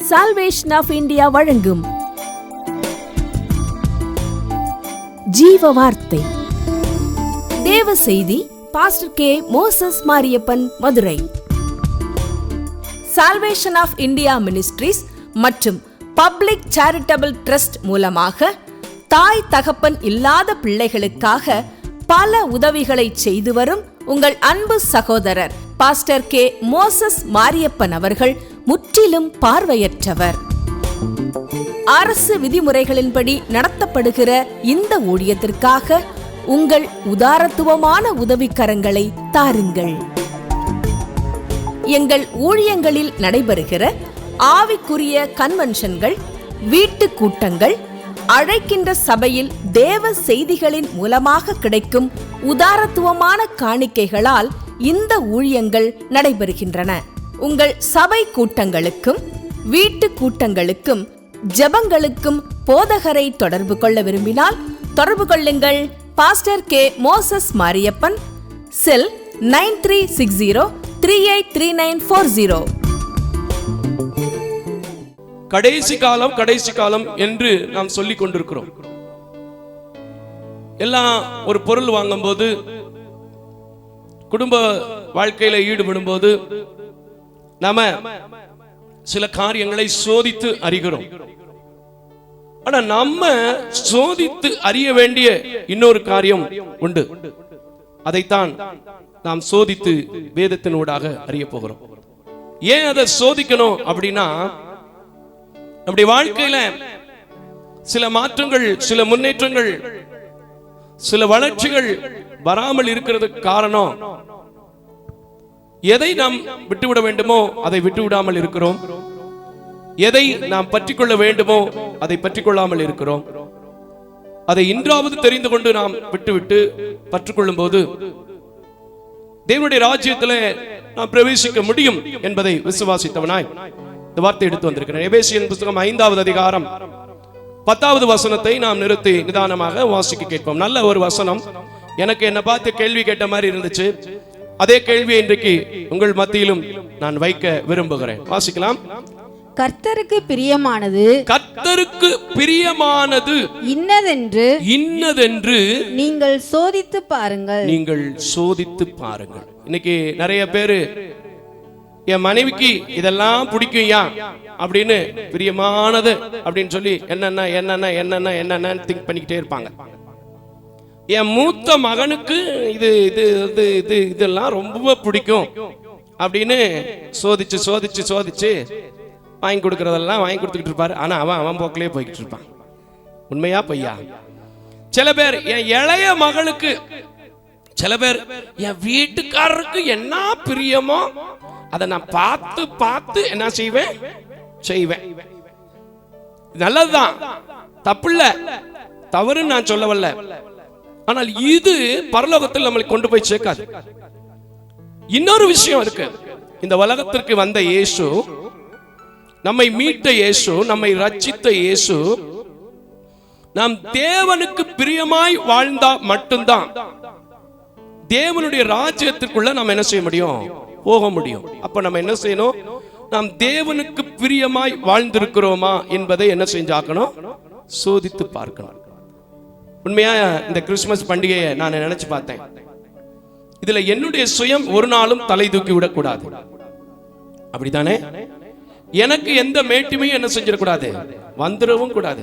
Salvation of India வழங்கும் ஜீவ வார்த்தை தேவ செய்தி. Pastor K. Moses Mariyappan, Madurai. Salvation of India ministries மற்றும் பப்ளிக் சேரிட்டபிள் ட்ரஸ்ட் மூலமாக தாய் தகப்பன் இல்லாத பிள்ளைகளுக்காக பல உதவிகளை செய்து வரும் உங்கள் அன்பு சகோதரர் பாஸ்டர் கே. மோசஸ் மாரியப்பன் அவர்கள் முற்றிலும் பார்வையற்றவர். அரசு விதிமுறைகளின்படி நடத்தப்படுகிற இந்த ஊழியத்திற்காக உங்கள் உதாரத்துவமான உதவிக்கரங்களை தாருங்கள். எங்கள் ஊழியங்களில் நடைபெறுகிற ஆவிக்குரிய கன்வென்ஷன்கள், வீட்டு கூட்டங்கள், அழைக்கின்ற சபையில் தேவ செய்திகளின் மூலமாக கிடைக்கும் உதாரத்துவமான காணிக்கைகளால் இந்த ஊழியங்கள் நடைபெறுகின்றன. உங்கள் சபை கூட்டங்களுக்கும் வீட்டு கூட்டங்களுக்கும் ஜெபங்களுக்கும் போதகரை தொடர்பு கொள்ள விரும்பினால் தொடர்பு கொள்ளுங்கள். Pastor K. மோசஸ் மாரியப்பன், செல் 9360383940. கடைசி காலம் என்று நாம் சொல்லிக் கொண்டிருக்கிறோம். எல்லாம் ஒரு பொருள் வாங்கும் போது, குடும்ப வாழ்க்கையில ஈடுபடும் போது நாம சில காரியங்களை சோதித்து அறிகிறோம். ஆனா நம்ம சோதித்து அறிய வேண்டிய இன்னொரு காரியம் உண்டு. அதைத்தான் நாம் சோதித்து வேதத்தினூடாக அறிய போகிறோம். ஏன் அதை சோதிக்கணும் அப்படின்னா, நம்முடைய வாழ்க்கையில சில மாற்றங்கள், சில முன்னேற்றங்கள், சில வளர்ச்சிகள் வராமல் இருக்கிறதுக்கு காரணம், எதை நாம் விட்டுவிட வேண்டுமோ அதை விட்டுவிடாமல் இருக்கிறோம், எதை நாம் பற்றிக்கொள்ள வேண்டுமோ அதை பற்றிக்கொள்ளாமல் இருக்கிறோம். அதை இன்றாவது தெரிந்து கொண்டு நாம் விட்டுவிட்டு பற்றுக்கொள்ளும் போது தேவனுடைய ராஜ்யத்தில் நாம் பிரவேசிக்க முடியும் என்பதை விசுவாசித்தவனாய் இந்த வார்த்தை எடுத்து வந்திருக்கிறேன். எபேசியன் புத்தகம் 5வது அதிகாரம் 10வது வசனத்தை நாம் நிறுத்தி நிதானமாக வாசிக்க கேட்போம். நல்ல ஒரு வசனம். எனக்கு என்ன பார்த்து கேள்வி கேட்ட மாதிரி இருந்துச்சு. அதே கேள்வியை இன்றைக்கு உங்கள் மத்தியிலும் நான் வைக்க விரும்புகிறேன். வாசிக்கலாம். கர்த்தருக்கு பிரியமானது இன்னதென்று நீங்கள் சோதித்து பாருங்கள். இன்னைக்கு நிறைய பேரு என் மனைவிக்கு இதெல்லாம் பிடிக்கும்யா அப்படின்னு பிரியமானது அப்படின்னு சொல்லி என்னென்ன திங்க் பண்ணிக்கிட்டே இருப்பாங்க. என் மூத்த மகனுக்கு இது இது இது இது இதெல்லாம் ரொம்ப பிடிக்கும் அப்படின்னு சோதிச்சு வாங்கி கொடுக்கறதெல்லாம் வாங்கி கொடுத்துக்கிட்டு இருப்பாரு. ஆனா அவன் போக்கிலே போய்கிட்டு இருப்பான். உண்மையா பொய்யா? சில பேர் என் இளைய மகளுக்கு, சில பேர் என் வீட்டுக்காரருக்கு என்ன பிரியமோ அதை நான் பார்த்து என்ன செய்வேன். நல்லதுதான், தப்பில்ல, தவறுன்னு நான் சொல்ல வரல. ஆனால் இது பரலோகத்தில் நம்மளை கொண்டு போய் சேர்க்காது. இன்னொரு விஷயம் இருக்கு. இந்த உலகத்திற்கு வந்த இயேசு, நம்மை மீட்ட இயேசு, நம்மை ரட்சித்த இயேசு, நாம் தேவனுக்கு பிரியமாய் வாழ்ந்தா மட்டும்தான் தேவனுடைய ராஜ்யத்திற்குள்ள நாம் என்ன செய்ய முடியும்? போக முடியும். அப்ப நம்ம என்ன செய்யணும்? நாம் தேவனுக்கு பிரியமாய் வாழ்ந்திருக்கிறோமா என்பதை என்ன செஞ்சாக்கணும்? சோதித்து பார்க்கணும். உண்மையா இந்த கிறிஸ்துமஸ் பண்டிகையை நான் நினைச்சு பார்த்தேன். இதுல என்னுடைய சுயம் ஒரு நாளும் தலை தூக்கி விடக்கூடாது. அப்படித்தானே? எனக்கு எந்த மேட்டுமையும் என்ன செஞ்சிடக்கூடாது, வந்துடவும் கூடாது.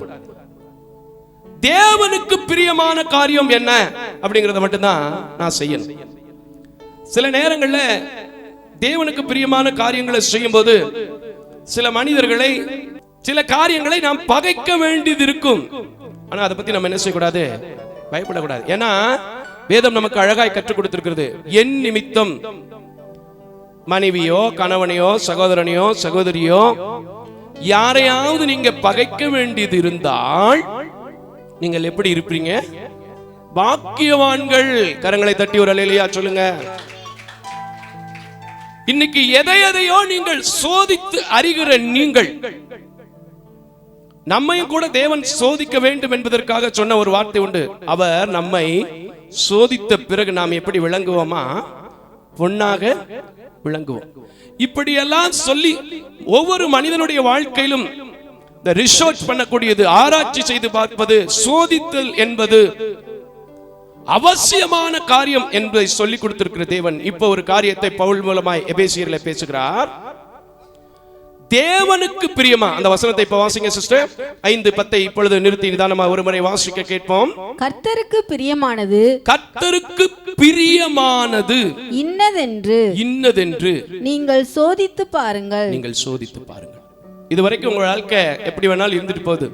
தேவனுக்கு பிரியமான காரியம் என்ன அப்படிங்கறத மட்டும்தான் நான் செய்யணும். சில நேரங்கள்ல தேவனுக்கு பிரியமான காரியங்களை செய்யும் போது சில மனிதர்களை, சில காரியங்களை நாம் பகைக்க வேண்டியது இருக்கும். ஆனா அதை பத்தி நம்ம என்ன செய்யக்கூடாது? பயப்படக்கூடாது. ஏன்னா வேதம் நமக்கு அழகாய் கற்றுக் கொடுத்திருக்கிறது. என் நிமித்தம் மனைவியோ, கணவனையோ, சகோதரனையோ, சகோதரியோ யாரையாவது நீங்க பகைக்க வேண்டியது இருந்தால் நீங்கள் எப்படி இருப்பீங்க? பாக்கியவான்கள். கரங்களை தட்டி ஒரு அல்லேலூயா சொல்லுங்க. இன்னைக்கு எதையோ நீங்கள் சோதித்து அறிகிற நீங்கள், நம்மையும் கூட தேவன் சோதிக்க வேண்டும் என்பதற்காக சொன்ன ஒரு வார்த்தை உண்டு. அவர் நம்மை சோதித்த பிறகு நாம் எப்படி விளங்குவோமா? பொன்னாக விளங்குவோம். இப்படியெல்லாம் சொல்லி ஒவ்வொரு மனிதனுடைய வாழ்க்கையிலும் இந்த ரிசர்ச் பண்ணக்கூடியது, ஆராய்ச்சி செய்து பார்ப்பது, சோதித்தல் என்பது அவசியமான காரியம் என்பதை சொல்லிக் கொடுத்திருக்கிற தேவன் இப்போ ஒரு காரியத்தை பவுல் மூலமாய் எபேசியர்ல பேசுகிறார். தேவனுக்கு பிரியமா, அந்த வசனத்தை இப்ப வாசிங்க சிஸ்டர். 5:10 இப்பொழுது நிறுத்தி நிதானமா ஒரு முறை வாசிக்க கேட்போம். கர்த்தருக்கு பிரியமானது, கர்த்தருக்கு பிரியமானது இன்னதென்று நீங்கள் சோதித்து பாருங்கள். நீங்கள் சோதித்து பாருங்கள். இதுவரைக்கும் உங்க வாழ்க்கை எப்படி வேணாலும் இருந்துட்டு போகுது.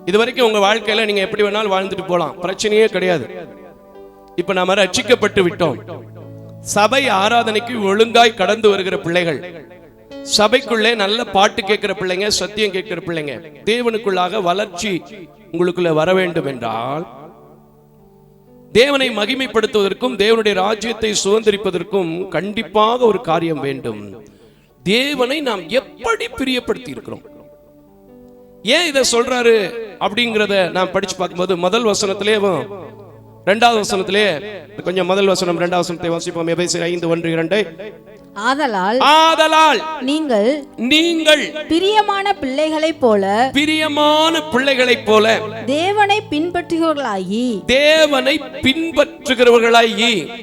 இதுவரைக்கும் உங்க வாழ்க்கையில நீங்க எப்படி வேணாலும் வாழ்ந்துட்டு போலாம், பிரச்சனையே கிடையாது. இப்ப நாம ரட்சிக்கப்பட்டு விட்டோம். சபை ஆராதனைக்கு ஒழுங்காய் கடந்து வருகிற பிள்ளைகள், சபைக்குள்ளே நல்ல பாட்டு கேட்கிற பிள்ளைங்க, சத்தியம் கேட்கிற பிள்ளைங்க, தேவனுக்குள்ளாக வளர்ச்சி உங்களுக்குள்ள வர வேண்டும் என்றால், தேவனை மகிமைப்படுத்துவதற்கும் தேவனுடைய ராஜ்யத்தை சுதந்திரிப்பதற்கும் கண்டிப்பாக ஒரு காரியம் வேண்டும். தேவனை நாம் எப்படி பிரியப்படுத்தி இருக்கிறோம், ஏன் இதை சொல்றாரு அப்படிங்கிறத நாம் படிச்சு பார்க்கும்போது, முதல் வசனத்திலே 2வது வசனத்திலே கொஞ்சம் முதல் வசனம் 2வது வசனத்தை வாசிப்போம். எபேசியர் 5:1-2. ஆதலால் நீங்கள் பிரியமான பிள்ளைகளைப் போல தேவனை பின்பற்றுகிறவர்களாகி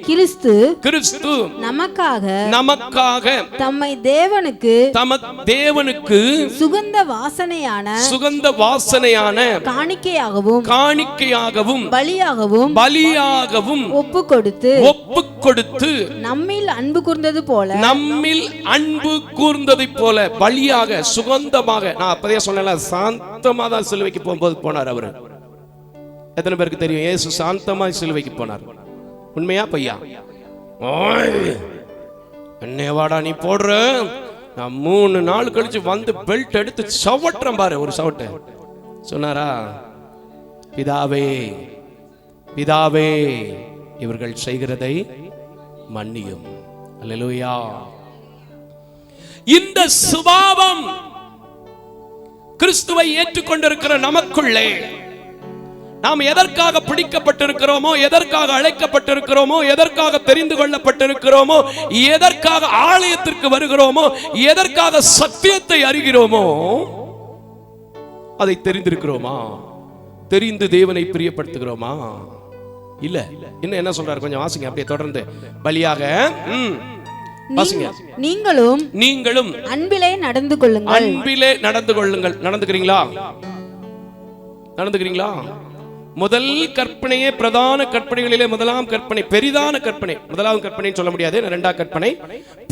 கிறிஸ்து நமக்காக தம்மை தேவனுக்கு சுகந்த வாசனையான காணிக்கையாகவும் பலியாகவும் ஒப்புக் கொடுத்து நம்மில் அன்பு கூர்ந்ததை போல பலியாக, சுகந்தமாக. நான் அப்பதே சொன்னேன், சாந்தமா தான் சிலுவைக்கு போகும்போது போனார் அவரு. எத்தனை பேருக்கு தெரியும் இயேசு சாந்தமா சிலுவைக்கு போனார்? உண்மையா பையா? என்னவாடா நீ போடுற, நான் 3 நாள் கழிச்சு வந்து பெல்ட் எடுத்து சவட்டுறேன் பாரு, ஒரு சவட்டு. சொன்னாரா, பிதாவே இவர்கள் செய்கிறதை மன்னியும். அல்லேலூயா. இந்த சுபாவம் கிறிஸ்துவை ஏற்றுக்கொண்டிருக்கிற நமக்குள்ளே நாம் எதற்காக பிடிக்கப்பட்டிருக்கிறோமோ, எதற்காக அழைக்கப்பட்டிருக்கிறோமோ, எதற்காக தெரிந்து கொள்ளப்பட்டிருக்கிறோமோ, எதற்காக ஆலயத்திற்கு வருகிறோமோ, எதற்காக சத்தியத்தை அறிகிறோமோ, அதை தெரிந்திருக்கிறோமா? தெரிந்து தேவனை பிரியப்படுத்துகிறோமா? இல்ல. இன்னும் என்ன சொல்றாரு கொஞ்சம் வாசிங்க அப்படியே தொடர்ந்து. பலியாக நீங்களும் அன்பிலே நடந்து கொள்ளுங்கள். நடந்துக்கிறீங்களா? முதல் கற்பனையே, பிரதான கற்பனைகளிலே முதலாம் கற்பனை, பெரிதான கற்பனை. முதலாம் கற்பனை சொல்ல முடியாது, 2வது கற்பனை,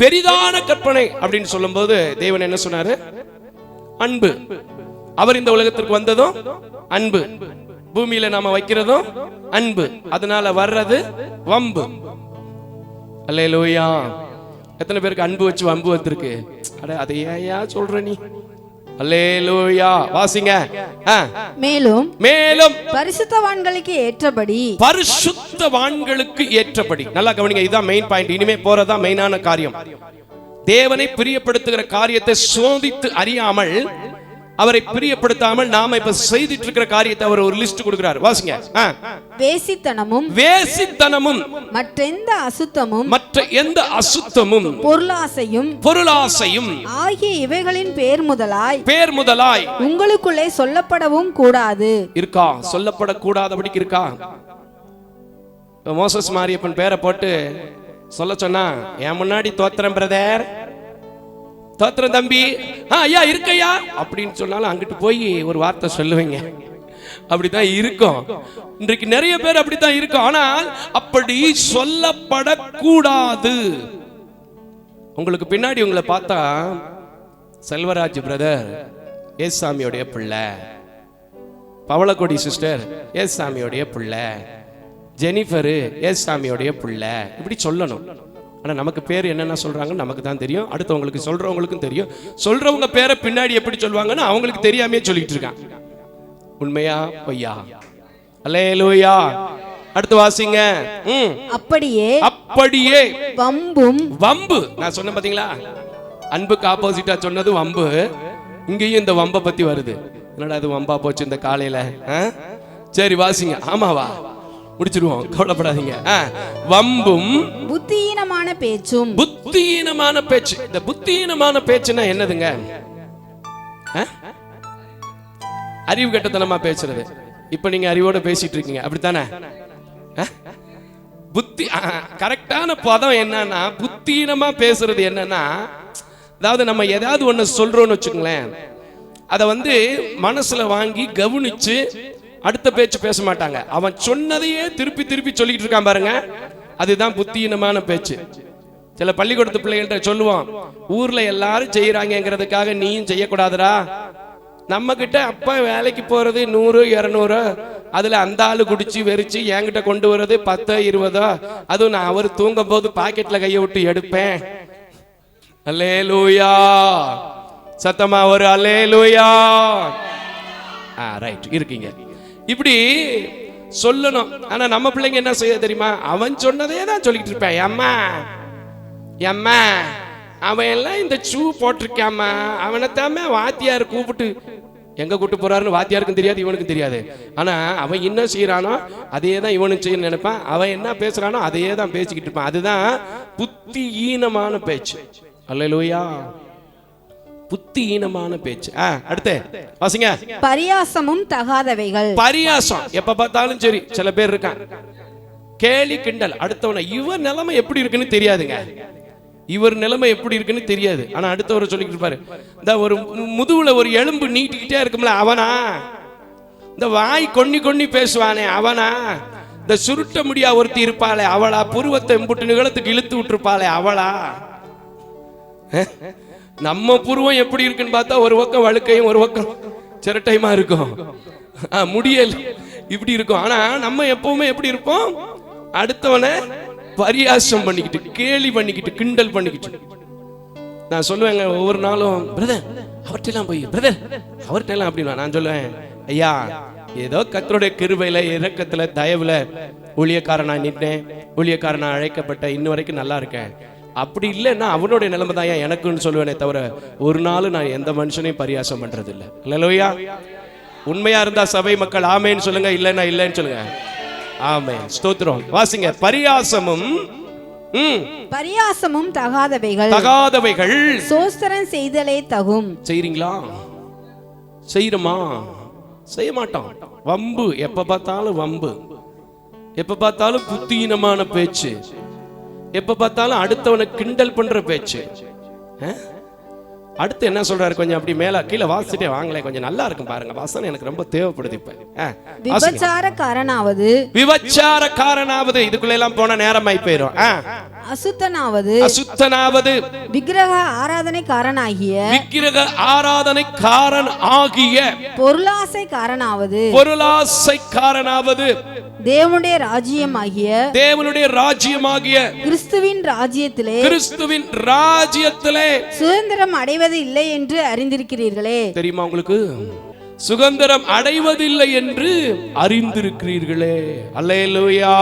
பெரிதான கற்பனை அப்படின்னு சொல்லும் போது தேவன் என்ன சொன்னாரு? அன்பு. அவர் இந்த உலகத்திற்கு வந்ததும் அன்பு, பூமியில நாம வைக்கிறதும் அன்பு, அதனால வர்றது வம்பு. அல்லேலூயா. எத்தனை பேருக்கு அன்பு வச்சு வம்பு வந்திருக்கு? அட அதை ஏயா சொல்ற நீ? அல்லேலூயா. வாசிங்க. மேலும் பரிசுத்தவான்களுக்கு ஏற்றபடி. நல்லா கவனிங்க, இதுதான் மெயின் பாயிண்ட். இனிமே போறதா மெயினான காரியம். தேவனை பிரியப்படுத்துகிற காரியத்தை சோதித்து அறியாமல், அவரை பிரியப்படுத்தாமல் நாம இப்ப செய்துட்டு இருக்கிற காரியத்தை அவர் ஒரு லிஸ்ட் கொடுக்கிறார். வாசிங்க. வேசித்தனமும் மற்ற எந்த அசுத்தமும் பொருளாசையும் ஆகிய இவைகளின் பேர் முதலாய் உங்களுக்குள்ளே சொல்லப்படவும் கூடாது. இருக்கா? சொல்லப்படக்கூடாதபடிக்கு இருக்கா? மோசஸ் மாரியப்பன் பேரை போட்டு சொல்ல சொன்னா, என் முன்னாடி தோத்திரம் பிரதர், தோத்திரம் தம்பி, ஐயா இருக்கையா அப்படின்னு சொன்னாலும் அங்கிட்டு போய் ஒரு வார்த்தை சொல்லுவீங்க. அப்படித்தான் இருக்கும். இன்றைக்கு நிறைய பேர் அப்படித்தான் இருக்கும். ஆனால் அப்படி சொல்லப்படக்கூடாது. உங்களுக்கு பின்னாடி உங்களை பார்த்தா செல்வராஜ் பிரதர் ஏசாமியோடைய பிள்ளை, பவளக்கொடி சிஸ்டர் ஏசாமியோடைய பிள்ளை, ஜெனிஃபரு ஏசாமியோடைய பிள்ளை, இப்படி சொல்லணும். ஆனால் நமக்கு பேர் என்னென்ன சொல்றாங்கன்னு நமக்கு தான் தெரியும், அடுத்தவங்களுக்கு சொல்றவங்களுக்கும் தெரியும். சொல்றவங்க பேரை பின்னாடி எப்படி சொல்லுவாங்கன்னு அவங்களுக்கு தெரியாமே சொல்லிட்டு இருக்காங்க. உண்மையா பொய்யா? அல்லேலூயா. அடுத்து வாசிங்க. அப்படியே வம்பு. நான் சொன்ன பாத்தீங்களா, அன்புக்கு ஆப்போசிட்டா சொன்னது வம்பு. இங்கேயும் இந்த வம்பை பத்தி வருது. என்னடா அது வம்பா போச்சு இந்த காலையில? சரி வாசிங்க. ஆமாவா? முடிச்சிருவோம், கவலைப்படாதீங்க. வம்பும் புத்தியீனமான பேச்சும். புத்தியீனமான பேச்சு. இந்த புத்தியீனமான பேச்சுன்னா என்னதுங்க? அறிவு கட்டத்தனமா பேசுறது. இப்ப நீங்க அறிவோட பேசிட்டு இருக்கீங்க, அப்படித்தானே? புத்தி கரெக்டான பதம் என்னன்னா, புத்தியீனமா பேசுறது என்னன்னா, அதாவது நம்ம ஏதாவது ஒண்ணு சொல்றோம்னு வச்சுக்கோங்களேன், அதை மனசுல வாங்கி கவனிச்சு அடுத்த பேச்சு பேச மாட்டாங்க. அவன் சொன்னதையே திருப்பி திருப்பி சொல்லிட்டு இருக்கான் பாருங்க, அதுதான் புத்தியீனமான பேச்சு. சில பள்ளிக்கூடத்து பிள்ளைகள்கிட்ட சொல்லுவான், ஊர்ல எல்லாரும் செய்யறாங்கிறதுக்காக நீயும் செய்யக்கூடாதுடா. நம்ம கிட்ட அப்ப வேலைக்கு போறது 100 200, அதுல அந்த ஆளு குடிச்சு வெறிச்சு என்கிட்ட கொண்டு வர்றது 10 20, அதுவும் நான் அவர் தூங்கும் போது பாக்கெட்ல கையை விட்டு எடுப்பேன். அல்லேலூயா, சத்தமா ஒரு அல்லேலூயா. ரைட், இருக்கீங்க. இப்படி சொல்லணும். ஆனா நம்ம பிள்ளைங்க என்ன செய்ய தெரியுமா? அவன் சொன்னதே தான் சொல்லிட்டு இருப்பேன். அம்மா அம்மா அவன் எல்லாம் இந்த ஷூ போட்டிருக்காமா, அவனைத்தாம வாத்தியார் கூப்பிட்டு எங்க கூப்பிட்டு போறாருன்னு வாத்தியாருக்கும் தெரியாது, இவனுக்கும் தெரியாது. ஆனா அவன் என்ன செய்யறானோ அதே தான் இவனுக்கு செய்ய நினைப்பான். அவன் என்ன பேசுறானோ அதையே தான் பேசிக்கிட்டு இருப்பான். அதுதான் புத்தியீனமான பேச்சு. அல்லேலூயா, புத்தியீனமான பேச்சு. அடுத்து வாசிங்க. பரியாசமும் தகாதவைகள். பரியாசம் எப்ப பார்த்தாலும் சரி. சில பேர் இருக்கான், கேலி கிண்டல். அடுத்தவனை இவர் நிலைமை எப்படி இருக்குன்னு தெரியாதுங்க, இவர் நிலைமை எப்படி இருக்குன்னு தெரியாது. ஆனா அடுத்தவரை சொல்லிக்கிட்டு இருப்பாரு, இந்த ஒரு முதுகுல ஒரு எலும்பு நீட்டிக்கிட்டே இருக்கும்ல அவனா, இந்த வாய் கொன்னி கொன்னி பேசுவானே அவனா, இந்த சுருட்ட முடியா ஒருத்தி இருப்பாளே அவளா, புருவத்தை எம்புட்டு நிகழத்துக்கு இழுத்து விட்டுருப்பாளே அவளா. நம்ம புருவம் எப்படி இருக்குன்னு பார்த்தா ஒரு பக்கம் வழுக்கையும் ஒரு பக்கம் சிரட்டையுமா இருக்கும், முடியல் இப்படி இருக்கும். ஆனா நம்ம எப்பவுமே எப்படி இருப்போம்? அடுத்தவனை பரியாசம் பண்ணிக்கிட்டு, கேலி பண்ணிக்கிட்டு, கிண்டல் பண்ணிக்கிட்டு. நான் சொல்லுவேங்க ஒவ்வொரு நாளும், பிரதர் அவர்கிட்டலாம் போய், பிரதர் அவர்கிட்டலாம் அப்படின்னா நான் சொல்லுவேன், ஐயா ஏதோ கர்த்தருடைய கிருபையில இரக்கத்துல தயவுல ஊழியக்காரனா நின்னேன், ஊழியக்காரனா அழைக்கப்பட்ட இன்ன வரைக்கும் நல்லா இருக்கேன். அப்படி இல்லைன்னா அவனுடைய நிலைமை தான் எனக்குன்னு சொல்லுவேனே தவிர ஒரு நாள் நான் எந்த மனுஷனையும் பரியாசம் பண்றது இல்லை. அல்லேலூயா. உண்மையா இருந்தா சபை மக்கள் ஆமேன்னு சொல்லுங்க, இல்லைன்னா இல்லைன்னு சொல்லுங்க. ஆமென், ஸ்தோத்திரம். வாசிங்க. பரியாசமும் பரியாசமும் தகாதவைகள். தகாதவைகள். சோஸ்திரம் செய்தலே தகும். செய்றீங்களா? செய்யறோமா? செய்ய மாட்டோம். வம்பு, எப்ப பார்த்தாலும் வம்பு, எப்ப பார்த்தாலும் புத்தியீனமான பேச்சு, எப்ப பார்த்தாலும் அடுத்தவனை கிண்டல் பண்ற பேச்சு. அடுத்து என்ன சொல்றாரு? கொஞ்சம் அப்படி மேல கீழே வாசிட்டே வாங்களே, கொஞ்சம் நல்லா இருக்கும் பாருங்க. வாசனை எனக்கு ரொம்ப தேவைப்படுது. இப்ப விபச்சாரக்காரனாவது. விபச்சாரக்காரனாவது. இதுக்குள்ள எல்லாம் போன நேரமாய் போயிரும். அசுத்தனாவது. அசுத்தனாவது. விக்கிரக ஆராதனைக்காரனாகிய. விக்கிரக ஆராதனைக்காரன் ஆகிய. பொருளாசைக்காரனாவது. பொருளாசைக்காரனாவது. தேவனுடைய ராஜ்யமாகிய. தேவனுடைய ராஜ்யமாகிய. கிறிஸ்துவின் ராஜ்யத்திலே. கிறிஸ்துவின் ராஜ்யத்திலே சுதந்திரம் அடைவது இல்லை என்று அறிந்திருக்கிறீர்களே. தெரியுமா உங்களுக்கு? சுதந்திரம் அடைவதில்லை என்று அறிந்திருக்கிறீர்களே. அல்லேலூயா.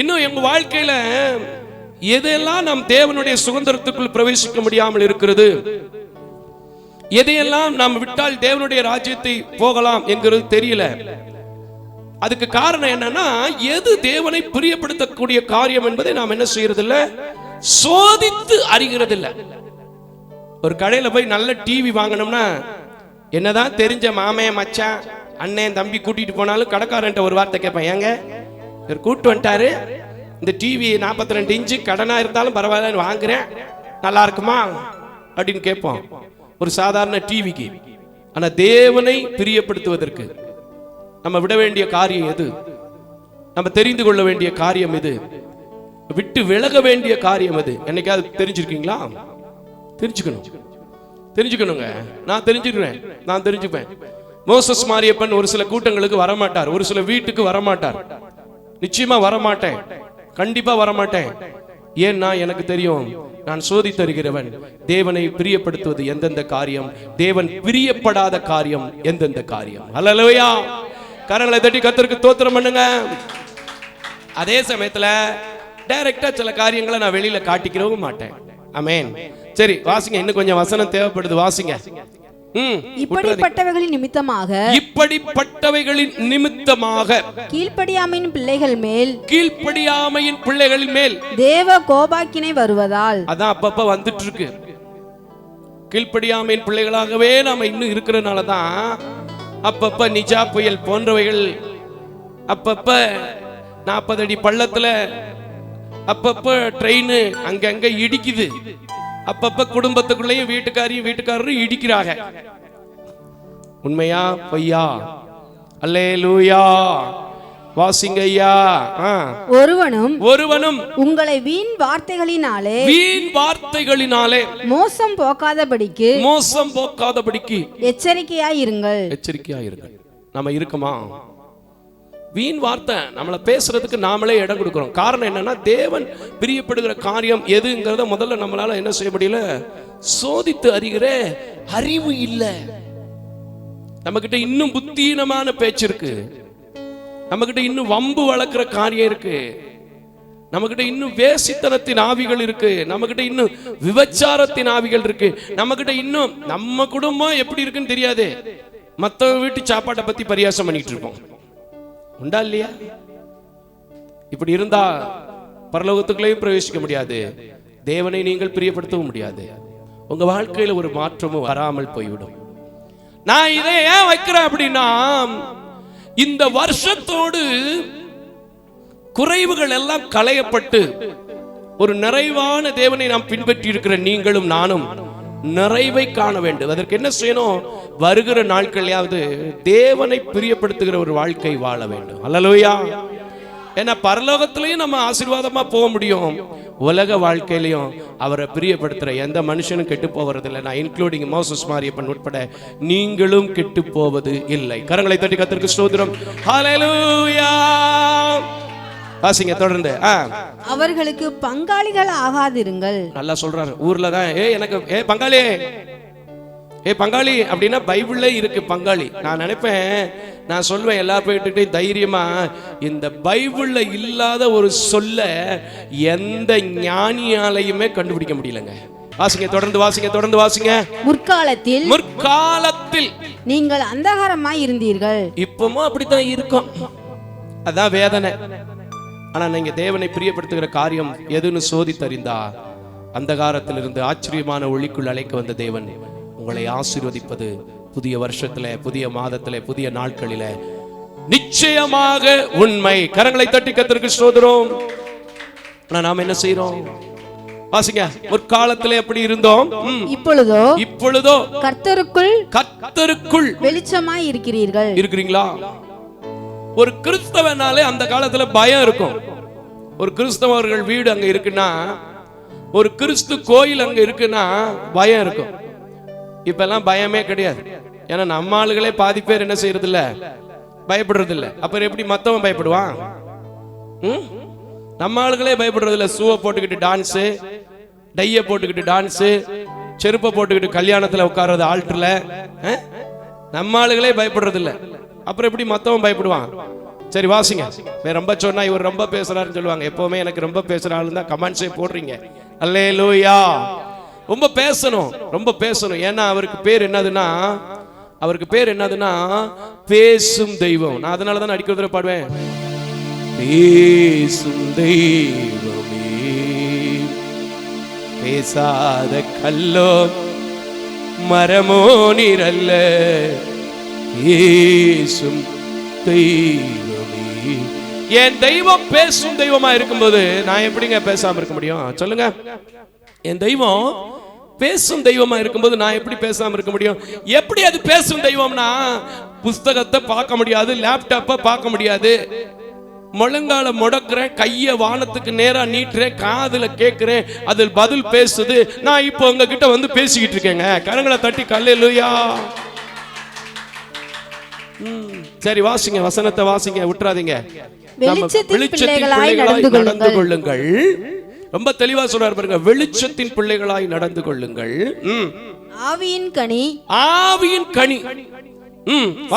இன்னும் எங்க வாழ்க்கையில எதெல்லாம் நாம் தேவனுடைய சுதந்திரத்துக்குள் பிரவேசிக்க முடியாமல் இருக்கிறது, எதையெல்லாம் நாம் விட்டால் தேவனுடைய ராஜ்யத்தை போகலாம் என்கிறது தெரியல. அதுக்கு காரணம் என்னன்னா, எது தேவனை பிரியப்படுத்தக்கூடிய காரியம் என்பதை நாம் என்ன செய்யறது இல்ல, சோதித்து அறிகிறது இல்ல. ஒரு கடையில போய் நல்ல டிவி வாங்கணும்னா என்னதான் தெரிஞ்ச மாமே மச்சான் அண்ணன் தம்பி கூட்டிட்டு போனாலும் கடைக்காரன்ட்ட ஒரு வார்த்தை கேட்பேன், ஏங்க இவர் கூட்டு வந்துட்டாரு, இந்த டிவி 42 இன்ச்சு கடனா இருந்தாலும் பரவாயில்லன்னு வாங்குறேன், நல்லா இருக்குமா அப்படின்னு கேட்போம் ஒரு சாதாரண டிவிக்கு. ஆனா தேவனை பிரியப்படுத்துவதற்கு நம்ம விட வேண்டிய காரியம் எது, நம்ம தெரிந்து கொள்ள வேண்டிய காரியம் எது, விட்டு விலக வேண்டிய காரியம் எது, என்னைக்காவது தெரிஞ்சிருக்கீங்களா? தெரிஞ்சுக்கணுங்க. நான் தெரிஞ்சுப்பேன். மோசஸ் மாரியப்பன் ஒரு சில கூட்டங்களுக்கு வரமாட்டார், ஒரு சில வீட்டுக்கு வரமாட்டார். நிச்சயமா வரமாட்டேன், கண்டிப்பா வரமாட்டேன். ஏன்னா எனக்கு தெரியும், நான் சோதித்தருகிறவன். தேவனை பிரியப்படுத்துவது எந்தெந்த காரியம், தேவன் பிரியப்படாத காரியம் எந்தெந்த காரியம். அல்லேலூயா. கரங்களை தட்டி கர்த்தருக்கு ஸ்தோத்திரம் பண்ணுங்க. அதே சமயத்துல டைரக்டா சில காரியங்களை நான் வெளியில காட்டிக்கிறவும் மாட்டேன். ஆமென். சரி வாசிங்க, இன்னும் கொஞ்சம் வசனம் தேவைப்படுது, வாசிங்க. இப்படிப்பட்டவைகளின் நிமித்தமாக கீழ்ப்படியாமையின் பிள்ளைகள் மேல் தேவ கோபாக்கினை வருவதால். அதான் அப்பப்ப வந்துட்டு இருக்கு. கீழ்ப்படியாமையின் பிள்ளைகளாகவே நாம இன்னும் இருக்கிறனால தான் அப்பப்ப நிஜா புயல் போன்றவைகள், அப்பப்ப 40 அடி பள்ளத்துல அப்பப்ப ட்ரெயின் அங்கங்க இடிக்குது. அப்பப்ப குடும்பத்துக்குள்ளேயும் வீட்டுக்காரரும் இடிக்கிறாங்க. உண்மையா பொய்யா? அல்லேலூயா. வாசிங்க ஐயா. ஒருவனும் உங்களை வீண் வார்த்தைகளினாலே மோசம் போக்காதபடிக்கு எச்சரிக்கையாயிருங்கள். நம்ம இருக்குமா? வீண் வார்த்தை நம்மளை பேசுறதுக்கு நாமளே இடம் கொடுக்கிறோம். காரணம் என்னன்னா, தேவன் பிரியப்படுகிற காரியம் எதுங்கிறத முதல்ல நம்மளால என்ன செய்ய முடியல, சோதித்து அறிகிற அறிவு இல்லை. நம்ம கிட்ட இன்னும் புத்தீனமான பேச்சு இருக்கு. நம்ம கிட்ட இன்னும் வம்பு வளர்க்கிற காரியம் இருக்கு. நம்ம கிட்ட இன்னும் வேசித்தனத்தின் ஆவிகள் இருக்கு. நம்ம கிட்ட இன்னும் விபச்சாரத்தின் ஆவிகள் இருக்கு. நம்ம கிட்ட இன்னும் நம்ம குடும்பம் எப்படி இருக்குன்னு தெரியாது, மத்தவங்க வீட்டு சாப்பாட்டை பத்தி பரியாசம் பண்ணிட்டு இருப்போம். உண்டா இல்லையா? இப்படி இருந்தா பரலோகத்துக்குள்ளேயும் பிரவேசிக்க முடியாது, தேவனை நீங்கள் பிரியப்படுத்தவும் முடியாது. உங்க வாழ்க்கையில ஒரு மாற்றமும் வராமல் போய்விடும். நான் இதை ஏன் வைக்கிறேன் அப்படின்னா, இந்த வருஷத்தோடு குறைவுகள் எல்லாம் களையப்பட்டு ஒரு நிறைவான தேவனை நாம் பின்பற்றி இருக்கிற நீங்களும் நானும் நிறைவை காண வேண்டும். அதற்கு என்ன செய்யணும்? வருகிற நாட்களையாவது தேவனை பிரியப்படுத்துகிற ஒரு வாழ்க்கை வாழ வேண்டும். அல்லேலூயா. ஏன்னா பரலோகத்திலையும் நம்ம ஆசீர்வாதமா போக முடியும், உலக வாழ்க்கையிலையும் அவரை பிரியப்படுத்துற எந்த மனுஷனும் கெட்டு போவதில்லை. நான் இன்க்ளூடிங் மோசஸ் மாரியப்பன் உட்பட நீங்களும் கெட்டு போவது இல்லை. கரங்களை தட்டி கர்த்தருக்கு ஸ்தோத்திரம். ஹல்லேலூயா. வாசிங்க தொடர்ந்து. அவர்களுக்கு பங்காளிகள் ஆகாதிருங்கள். நல்லா சொல்றாரு. ஊர்ல தான் எனக்கு பங்காளி அப்படின்னா பைபிள்ல இருக்கு பங்காளி. நான் நினைப்பேன், நான் சொல்வேன் எல்லா போயிட்டு தைரியமா, இந்த பைபிள்ல இல்லாத ஒரு சொல்ல எந்த ஞானியாலையுமே கண்டுபிடிக்க முடியலங்க. வாசிங்க தொடர்ந்து வாசிங்க. முற்காலத்தில் நீங்கள் அந்தகாரமாய் இருந்தீர்கள். இப்பவும் அப்படித்தான் இருக்கும். அதான் வேதனை. ஆனா நீங்க தேவனை பிரியப்படுத்துகிற காரியம் எதுன்னு சோதித்தறிந்தா, அந்தகாரத்திலிருந்து ஆச்சரியமான ஒளிக்குள் அழைக்க வந்த தேவன் உங்களை ஆசீர்வதிப்பது புதிய வருஷத்துல, புதிய மாதத்துல, புதிய நாட்களில நிச்சயமாக உண்மை. கரங்களை தட்டி கர்த்தருக்கு ஸ்தோத்திரம். ஆனா நாம் என்ன செய்றோம்? வாசிங்க. முற்காலத்திலே எப்படி இருந்தோம், இப்பொழுதோ கர்த்தருக்குள் வெளிச்சமாய் இருக்கிறீங்களா? ஒரு கிறிஸ்தவனாலே அந்த காலத்துல பயம் இருக்கும். ஒரு கிறிஸ்தவர்கள் வீடு அங்க இருக்குன்னா, ஒரு கிறிஸ்து கோயில் அங்க இருக்குன்னா பயம் இருக்கும். இப்ப எல்லாம் பயமே கிடையாது. ஏன்னா நம்ம ஆளுகளே பாதி பேர் என்ன செய்யறது இல்ல, பயப்படுறது இல்ல. அப்புறம் எப்படி மத்தவன் பயப்படுவான்? நம்ம ஆளுகளே பயப்படுறது இல்ல. ஷூவை போட்டுக்கிட்டு டான்ஸு, டைய போட்டுக்கிட்டு டான்ஸு, செருப்பை போட்டுக்கிட்டு கல்யாணத்துல உட்கார்றது ஆல்டர்ல. நம்ம ஆளுகளே பயப்படுறது இல்ல. அப்புறம் எப்படி மத்தவன் பயப்படுவான்? சரி வாசிங்க. ரொம்ப சொன்னா இவர் ரொம்ப பேசுறாருன்னு சொல்லுவாங்க. எப்பவுமே எனக்கு ரொம்ப பேசுற ஆளு தான் கமெண்ட்ஸே போடுறீங்க. அல்லேலூயா. ரொம்ப பேசணும். ஏன்னா அவருக்கு பேர் என்னதுன்னா பேசும் தெய்வம். நான் அதனால தான் அடிக்க தடவை பாடுவேன், பேசும் தெய்வமே பேசாத கல்லோ மரமோ நீரல்ல, பேசும் தெய்வமே. என் தெய்வம் பேசும் தெய்வமா இருக்கும்போது நான் எப்படிங்க பேசாம இருக்க முடியும்? சொல்லுங்க. என் தெய்வம் பேசும் தெய்வமா இருக்கும்போது நான் எப்படி பேசாம இருக்க முடியும்? எப்படி அது பேசும் தெய்வம்னா, புஸ்தகத்தை பார்க்க முடியாது, லேப்டாப்பை பார்க்க முடியாது, முழங்கால முடக்குறேன், கைய வானத்துக்கு நேரா நீட்டுறேன், காதுல கேட்கிறேன், அதில் பதில் பேசுது. நான் இப்போ உங்ககிட்ட வந்து பேசிக்கிட்டு இருக்கேங்க. கரங்களை தட்டி அல்லேலூயா. சரி வாசிங்க, வசனத்தை வாசிங்க, விட்டுறாதீங்க. வெளிச்சத்தின் பிள்ளைகளாய் நடந்து கொள்ளுங்கள். ரொம்ப தெளிவா சொல்றாரு பாருங்க. வெளிச்சத்தின் பிள்ளைகளாய் நடந்து கொள்ளுங்கள். ஆவியின் கனி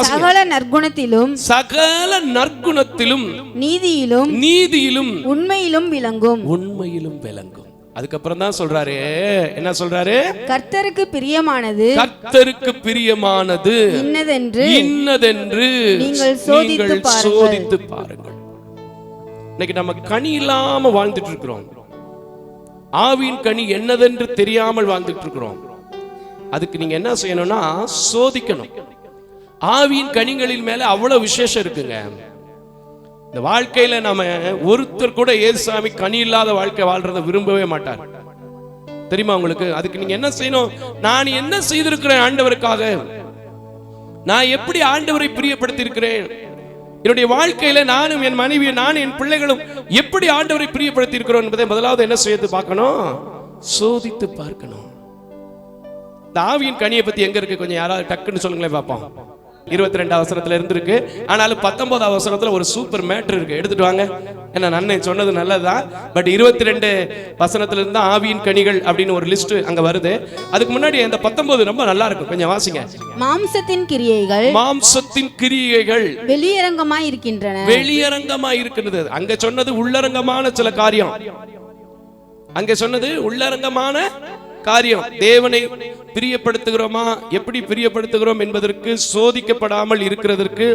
சகல நற்குணத்திலும் நீதியிலும் நீதியிலும் உண்மையிலும் விளங்கும். அதுக்கப்புறம் தான் சொல்றாரு, என்ன சொல்றாரு? கர்த்தருக்கு பிரியமானது, கர்த்தருக்கு பிரியமானது இன்னதென்று நீங்கள் சோதித்து பாருங்கள். இன்னைக்கு நம்ம கனி இல்லாம வாழ்ந்துட்டு இருக்கிறோம். ஆவியின் கனி என்னதென்று தெரியாமல் வாழ்ந்துட்டு இருக்கிறோம். அதுக்கு நீங்க என்ன செய்யணும்னா சோதிக்கணும். ஆவியின் கனிகளின் மேல அவ்வளவு விசேஷம் இருக்குங்க. இந்த வாழ்க்கையில நாம ஒருத்தர் கூட ஏசாமி கனி இல்லாத வாழ்க்கை வாழ்றதை விரும்பவே மாட்டார். தெரியுமா உங்களுக்கு? அதுக்கு நீங்க என்ன செய்யணும்? நான் என்ன செய்திருக்கிறேன் ஆண்டவருக்காக? நான் எப்படி ஆண்டவரை பிரியப்படுத்தி இருக்கிறேன்? என்னுடைய வாழ்க்கையில நானும் என் மனைவி நானும் என் பிள்ளைகளும் எப்படி ஆண்டவரை பிரியப்படுத்தி இருக்கிறோம் என்பதை முதலாவது என்ன செய்து பார்க்கணும்? சோதித்து பார்க்கணும். இந்த ஆவியின் கனியை பத்தி எங்க இருக்கு? கொஞ்சம் யாராவது டக்குன்னு சொல்லுங்களேன் பார்ப்போம். 22 வசனத்துல இருந்திருக்கு. ஆனாலும் 19 வசனத்துல ஒரு சூப்பர் மேட்டர் இருக்கு. எடுத்துட்டு வாங்க. என்ன அண்ணன் சொன்னது நல்லதுதான். பட் 22 வசனத்துல இருந்தா ஆவியின் கனிகள் அப்படின்னு ஒரு லிஸ்ட் அங்க வருது. அதுக்கு முன்னாடி அந்த 19 ரொம்ப நல்லா இருக்கும். கொஞ்சம் வாசிங்க. மாம்சத்தின் கிரியைகள் வெளியரங்கமாய் இருக்கின்றது. அங்க சொன்னது உள்ளரங்கமான சில காரியம். அங்க சொன்னது உள்ளரங்கமான காரியம். தேவனை பிரியப்படுத்துகிறோமா, எப்படி பிரியப்படுத்துகிறோம் என்பதற்கு சோதிக்கப்படாமல் இருக்கிறதற்கு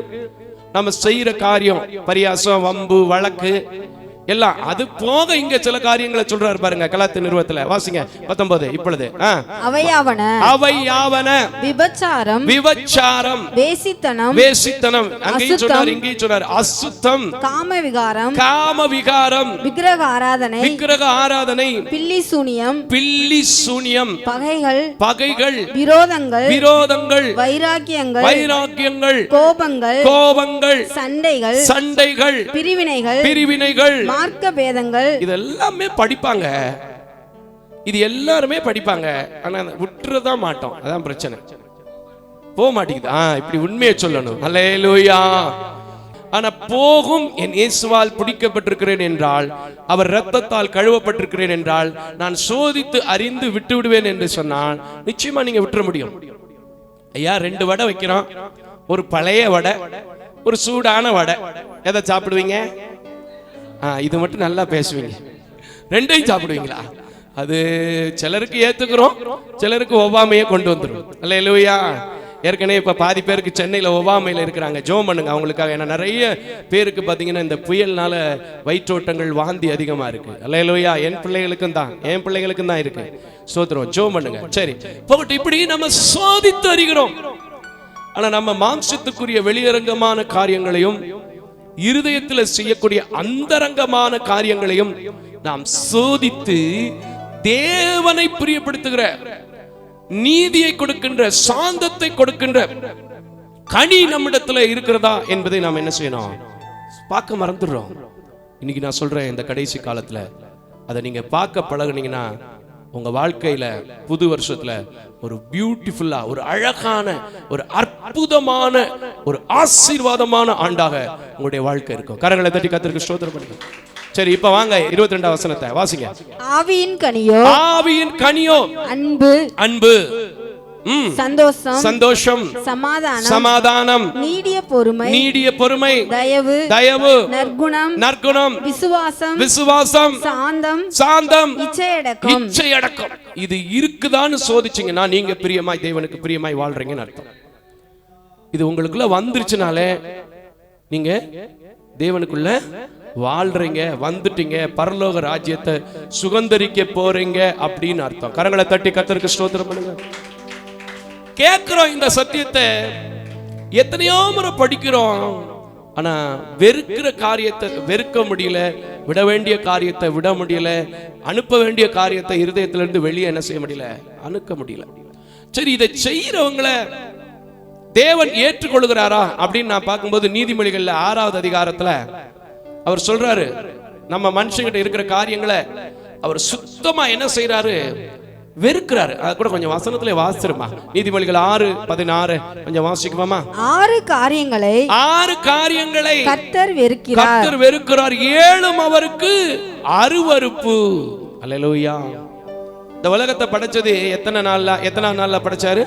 நம்ம செய்யற காரியம் பரியாசம், வம்பு, வழக்கு எல்லாம். அது போக இங்க சில காரியங்களை சொல்றாரு பாருங்க. கலாத்திய நிறுவத்துல வாசிங்க 19. இப்பொழுது அவையாவன விபச்சாரம், வேசித்தனம், அங்கேயும் சொன்னார் இங்கேயும் சொன்னார். அசுத்தம், காம விகாரம், விக்கிரக ஆராதனை, பில்லி சூனியம், பகைகள், விரோதங்கள், வைராக்கியங்கள், கோபங்கள், சண்டைகள், பிரிவினைகள், மார்க்க பேதங்கள். இதெல்லாமே படிப்பாங்க. இது எல்லாருமே படிப்பாங்க. ஆனா விட்டுறதா மாட்டோம். அதான் பிரச்சனை. போக மாட்டேங்குது. இப்படி உண்மையை சொல்லணும். அல்லேலூயா. ஆனா போகும். என் இயேசுவால் பிடிக்கப்பட்டிருக்கிறேன் என்றால், அவர் இரத்தத்தால் கழுவப்பட்டிருக்கிறேன் என்றால், நான் சோதித்து அறிந்து விட்டு விடுவேன் என்று சொன்னால் நிச்சயமா நீங்க விட்டுற முடியும். ஐயா 2 வடை வைக்கிறோம். ஒரு பழைய வடை, ஒரு சூடான வடை. எதை சாப்பிடுவீங்க? இது மட்டும் நல்லா பேசுவீங்க. 2ஐயும் சாப்பிடுவீங்களா? அது சிலருக்கு ஏத்துக்கிறோம், சிலருக்கு ஒவ்வாமையே கொண்டு வந்துடும். அல்லேலூயா. ஏற்கனவே இப்ப பாதி பேருக்கு சென்னையில ஒவ்வாமையில இருக்கிறாங்க. ஜெபம் பண்ணுங்க அவங்களுக்காக. ஏன்னா நிறைய பேருக்கு பாத்தீங்கன்னா இந்த புயல்னால வயிற்றோட்டங்கள், வாந்தி அதிகமா இருக்கு. அல்லேலூயா. என் பிள்ளைகளுக்கும் தான் இருக்கு. ஸ்தோத்திரம். ஜெபம் பண்ணுங்க. சரி போகட்டும். இப்படி நம்ம சோதித்து அறிகிறோம். ஆனா நம்ம மாம்சத்துக்குரிய வெளியரங்கமான காரியங்களையும் இருதயத்தில் செய்யக்கூடிய அந்தரங்கமான காரியங்களையும் நாம் சோதித்து தேவனை பிரியப்படுத்துகிற, நீதியை கொடுக்கின்ற, சாந்தத்தை கொடுக்கின்ற கனி நம்மிடத்துல இருக்கிறதா என்பதை நாம் என்ன செய்யணும்? பார்க்க மறந்துடுறோம். இன்னைக்கு நான் சொல்றேன், இந்த கடைசி காலத்துல அதை நீங்க பார்க்க பழகுனீங்கன்னா உங்க வாழ்க்கையில புது வருஷத்துல ஒரு பியூட்டிஃபுல்லா, ஒரு அழகான, ஒரு அற்புதமான, ஒரு ஆசீர்வாதமான ஆண்டாக உங்களுடைய வாழ்க்கை இருக்கும். கரங்களை தட்டி கர்த்தருக்கு ஸ்தோத்திரம் பண்ணுங்க. சரி இப்ப வாங்க 22 வசனத்தை வாசிங்க. ஆவியின் கனியோ அன்பு, சந்தோஷம், சமாதானம், நீடிய பொறுமை, தயவு, நற்குணம், விசுவாசம், சாந்தம், இச்சையடக்கம். இது இருக்குதான்னு சோதிச்சீங்கன்னா நீங்க பிரியமாய், தேவனுக்கு பிரியமாய் வாழ்றீங்கன்னு அர்த்தம். இது உங்களுக்குள்ள வந்துருச்சுனாலே நீங்க தேவனுக்குள்ள வாழ்றீங்க, வந்துட்டீங்க, பரலோக ராஜ்யத்தை சுகந்தரிக்க போறீங்க அப்படின்னு அர்த்தம். கரங்களை தட்டி கர்த்தருக்கு ஸ்தோத்திரம் பண்ணுங்க. கேட்கிறோம் இந்த சத்தியத்தை, எத்தனையோ முறை படிக்கிறோம். ஆனா வெறுக்கிற காரியத்தை வெறுக்க முடியல, விட வேண்டிய காரியத்தை விட முடியல, அனுப்ப வேண்டிய காரியத்தை இருதயத்திலிருந்து வெளியே என்ன செய்ய முடியல, அனுப்ப முடியல. சரி, இதை செய்யறவங்களை தேவன் ஏற்றுக்கொள்கிறாரா அப்படின்னு நான் பார்க்கும்போது நீதிமொழிகள்ல 6வது அதிகாரத்துல அவர் சொல்றாரு, நம்ம மனுஷங்கிட்ட இருக்கிற காரியங்களை அவர் சுத்தமா என்ன செய்யறாரு, வெறுக்கிறாரு. அது கூட கொஞ்சம் வசனத்திலே வாசிச்சிருமா. நீதிமொழிகள் 6:16 கொஞ்சம் வாசிக்குமா. 6 காரியங்களை கர்த்தர் வெறுக்கிறார், 7 அவருக்கு அருவருப்பு. அல்லேலூயா. இந்த உலகத்தை படைச்சது எத்தனை நாள்ல படைச்சாரு?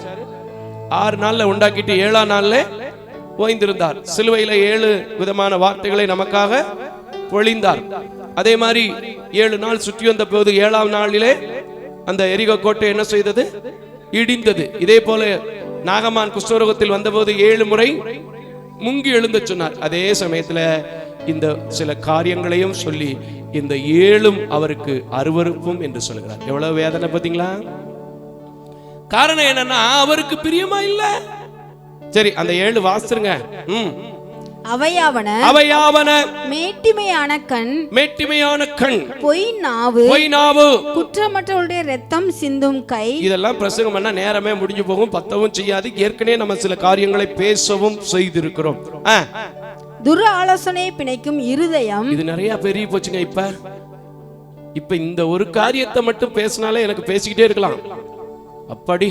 6 நாள்ல உண்டாக்கிட்டு 7ஆம் நாள்ல ஓய்ந்திருந்தார். சிலுவையில 7 விதமான வார்த்தைகளை நமக்காக பொழிந்தார். அதே மாதிரி 7 நாள் சுற்றி வந்த போது 7ஆம் நாளிலே அந்த எரிகோ கோட்டை என்ன செய்தது? இடிந்தது. இதே போல நாகமான் குஷ்டரோகத்தில் வந்தபோது 7 முறை முங்கி எழுந்து சொன்னார். அதே சமயத்துல இந்த சில காரியங்களையும் சொல்லி இந்த 7ம் அவருக்கு அருவருப்பும் என்று சொல்கிறார். எவ்வளவு வேதனை பாத்தீங்களா? காரணம் என்னன்னா அவருக்கு பிரியமா இல்ல. சரி, அந்த 7 வாசிருங்க. அவையாவன மேட்டிமையான கண், பொய் நாவு, குற்றமற்றவருடைய இரத்தம் சிந்தும் கை. இதெல்லாம் பிரசங்கம் பண்ணா நேரமே முடிஞ்சு போகும், பத்தவும் செய்யாது. ஏற்கனவே நம்ம சில காரியங்களை பேசவும் செய்திருக்கிறோம். துர ஆலோசனை பிணைக்கும் இருதயம். இது நிறைய பெரிய போச்சுங்க. இப்ப இந்த ஒரு காரியத்தை மட்டும் பேசினாலே எனக்கு பேசிக்கிட்டே இருக்கலாம். அப்படி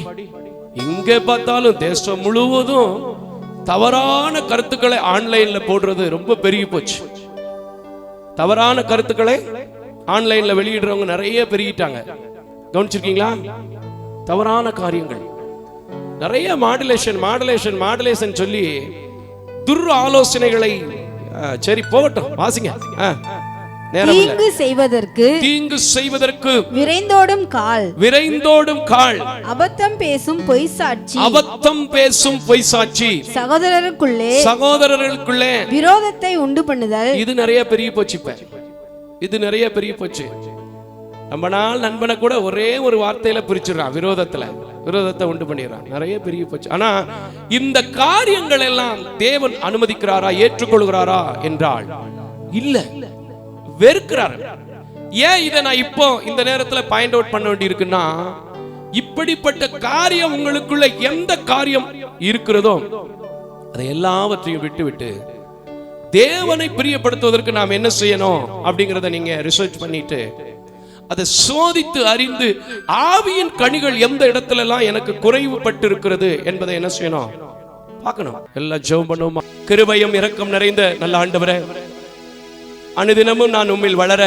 எங்க பார்த்தாலும் தேசம் முழுவதும் தவறான கருத்துக்களை ஆன்லைன்ல போடுறது ரொம்ப பெரிய போச்சு. தவறான கருத்துக்களை ஆன்லைன்ல வெளியிடுறவங்க நிறைய பெருகிட்டாங்க. கவனிச்சிருக்கீங்களா? தவறான காரியங்கள் நிறைய மாடுலேஷன் சொல்லி துர் ஆலோசனைகளை. சரி, போகட்டும், வாசிங்க. தீங்கு செய்வதற்கு விரைந்தோடும் கால், அபத்தம் பேசும் பொய் சாட்சி, சகோதரர்களுக்குள்ளே விரோதத்தை உண்டு பண்ணுதல். இது நிறைய பெரிய போச்சு. இது நிறைய பெரிய போச்சு. ரொம்ப நாள் நண்பனை கூட ஒரே ஒரு வார்த்தையில பிரிச்சுறான். விரோதத்தை உண்டு பண்ணிடுறான். நிறைய பெரிய போச்சு. ஆனா இந்த காரியங்கள் எல்லாம் தேவன் அனுமதிக்கிறாரா, ஏற்றுக்கொள்கிறாரா என்றால் இல்ல, வெறுக்கிறார். ஏன் இதை நான் இப்போ இந்த நேரத்துல பாயிண்ட் அவுட் பண்ண வேண்டி இருக்குன்னா, இப்படிப்பட்ட காரியம் உங்களுக்குள்ள எந்த காரியம் இருக்கிறதோ அதை எல்லாவற்றையும் விட்டு தேவனை பிரியப்படுத்துவதற்கு நாம் என்ன செய்யணும் அப்படிங்கறத நீங்க ரிசர்ச் பண்ணிட்டு அதை சோதித்து அறிந்து ஆவியின் கனிகள் எந்த இடத்துல எல்லாம் எனக்கு குறைவுபட்டு இருக்கிறது என்பதை என்ன செய்யணும் பார்க்கணும். எல்லாம் ஜெபம் பண்ணுவோமா? கிருபையும் இரக்கம் நிறைந்த நல்ல ஆண்டவரே, அனுதினமும் நான் உம்மில் வளர,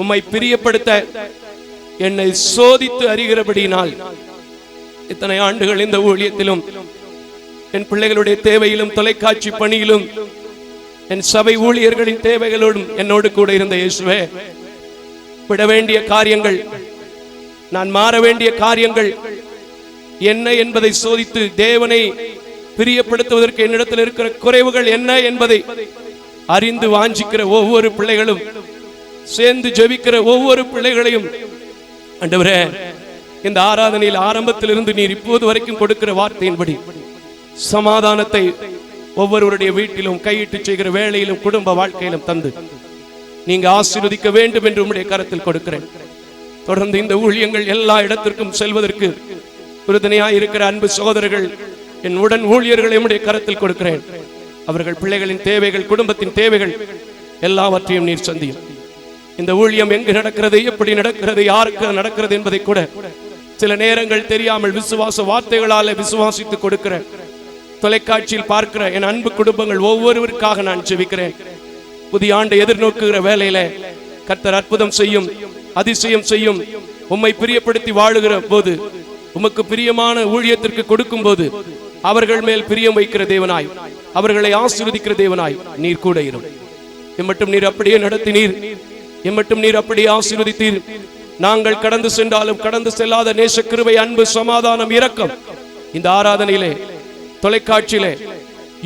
உம்மை பிரியப்படுத்த என்னை சோதித்து அறிகிறபடியினால் இத்தனை ஆண்டுகள் இந்த ஊழியத்திலும் என் பிள்ளைகளுடைய தேவையிலும் தொலைக்காட்சி பணியிலும் என் சபை ஊழியர்களின் தேவைகளோடும் என்னோடு கூட இருந்த இயேசுவே, விட வேண்டிய காரியங்கள், நான் மாற வேண்டிய காரியங்கள் என்ன என்பதை சோதித்து தேவனை பிரியப்படுத்துவதற்கு என்னிடத்தில் இருக்கிற குறைவுகள் என்ன என்பதை அறிந்து வாஞ்சிக்கிற ஒவ்வொரு பிள்ளைகளும், சேர்ந்து ஜெபிக்கிற ஒவ்வொரு பிள்ளைகளையும் ஆண்டவரே, இந்த ஆராதனையில் ஆரம்பத்திலிருந்து நீர் இப்போது வரைக்கும் கொடுக்கிற வார்த்தையின்படி சமாதானத்தை ஒவ்வொருவருடைய வீட்டிலும் கையிட்டு செய்கிற வேளையிலும் குடும்ப வாழ்க்கையிலும் தந்து நீங்க ஆசீர்வதிக்க வேண்டும் என்று உம்முடைய கரத்தில் கொடுக்கிறேன். தொடர்ந்து இந்த ஊழியங்கள் எல்லா இடத்திற்கும் செல்வதற்கு உறுதுணையாய் இருக்கிற அன்பு சகோதரர்கள், என் உடன் ஊழியர்களை உம்முடைய கரத்தில் கொடுக்கிறேன். அவர்கள் பிள்ளைகளின் தேவைகள், குடும்பத்தின் தேவைகள் எல்லாவற்றையும் நீர் சந்தியும். இந்த ஊழியம் எங்கு நடக்கிறது, எப்படி நடக்கிறது, யாருக்கு நடக்கிறது என்பதை கூட சில நேரங்கள் தெரியாமல் விசுவாச வார்த்தைகளால விசுவாசித்து கொடுக்கிற, தொலைக்காட்சியில் பார்க்கிற என் அன்பு குடும்பங்கள் ஒவ்வொருவருக்காக நான் ஜெபிக்கிறேன். புதிய ஆண்டை எதிர்நோக்குகிற வேளையில கர்த்தர் அற்புதம் செய்யும், அதிசயம் செய்யும். உம்மை பிரியப்படுத்தி வாழுகிற போது, உமக்கு பிரியமான ஊழியத்திற்கு கொடுக்கும் போது அவர்கள் மேல் பிரியம் வைக்கிற தேவனாய், அவர்களை ஆசீர்வதிக்கிற தேவனாய் நீர் கூட இரும். எம்மட்டும் நீர் அப்படியே நடத்தினீர், எம்மட்டும் நீர் அப்படியே ஆசீர்வதித்தீர். நாங்கள் கடந்து சென்றாலும் கடந்து செல்லாத நேச கிருபை, அன்பு, சமாதானம், இரக்கம் இந்த ஆராதனையிலே, தொலைக்காட்சியிலே,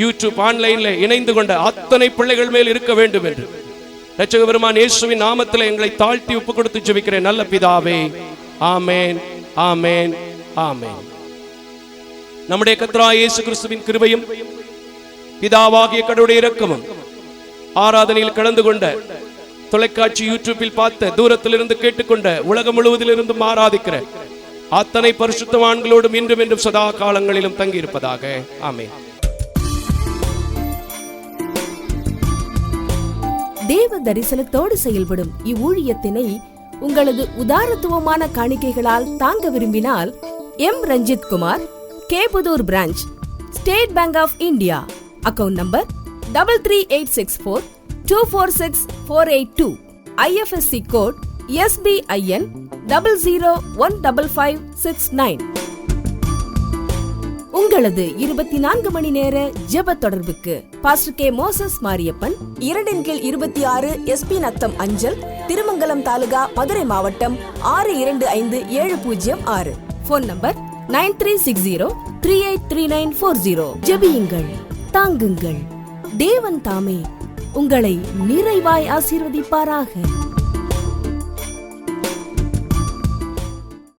யூடியூப், ஆன்லைன்ல இணைந்து கொண்ட அத்தனை பிள்ளைகள் மேல் இருக்க வேண்டும் என்று இரட்சக பெருமான் இயேசுவின் நாமத்தில் எங்களை தாழ்த்தி ஒப்பு கொடுத்து ஜெபிக்கிறேன் நல்ல பிதாவே. ஆமென், ஆமென், ஆமென். நம்முடைய கர்த்தராகிய இயேசு கிறிஸ்துவின் கிருபையும் பிதாவாகிய கடவுளுடைய இரக்கமும் ஆராதனையில் கலந்து கொண்ட, தொலைக்காட்சி யூடியூப்பில் பார்த்த, தூரத்திலிருந்து கேட்டுக்கொண்ட, உலகம் முழுவதிலிருந்தும் ஆராதிக்கிற அத்தனை பரிசுத்தவான்களோடும் இன்றும் என்றும் சதா காலங்களிலும் தங்கி இருப்பதாக. ஆமென். தேவ தரிசனத்தோடு செயல்படும் இவ்வூழியத்தினை உங்களது உதாரத்துவமான காணிக்கைகளால் தாங்க விரும்பினால் M Ranjith Kumar, Keputhur branch, State Bank of India, account number 33864246,482, IFSC code SBIN 0015569. உங்களது 24 மணி நேர ஜெப தொடர்புக்கு pastor K Moses Mariyappan, 2/26 SP Natham அஞ்சல், திருமங்கலம் தாலுகா, மதுரை மாவட்டம் 625706. Phone number 9360383940. ஜெபியுங்கள், தாங்குங்கள். தேவன் தாமே உங்களை நிறைவாய் ஆசீர்வதிப்பாராக.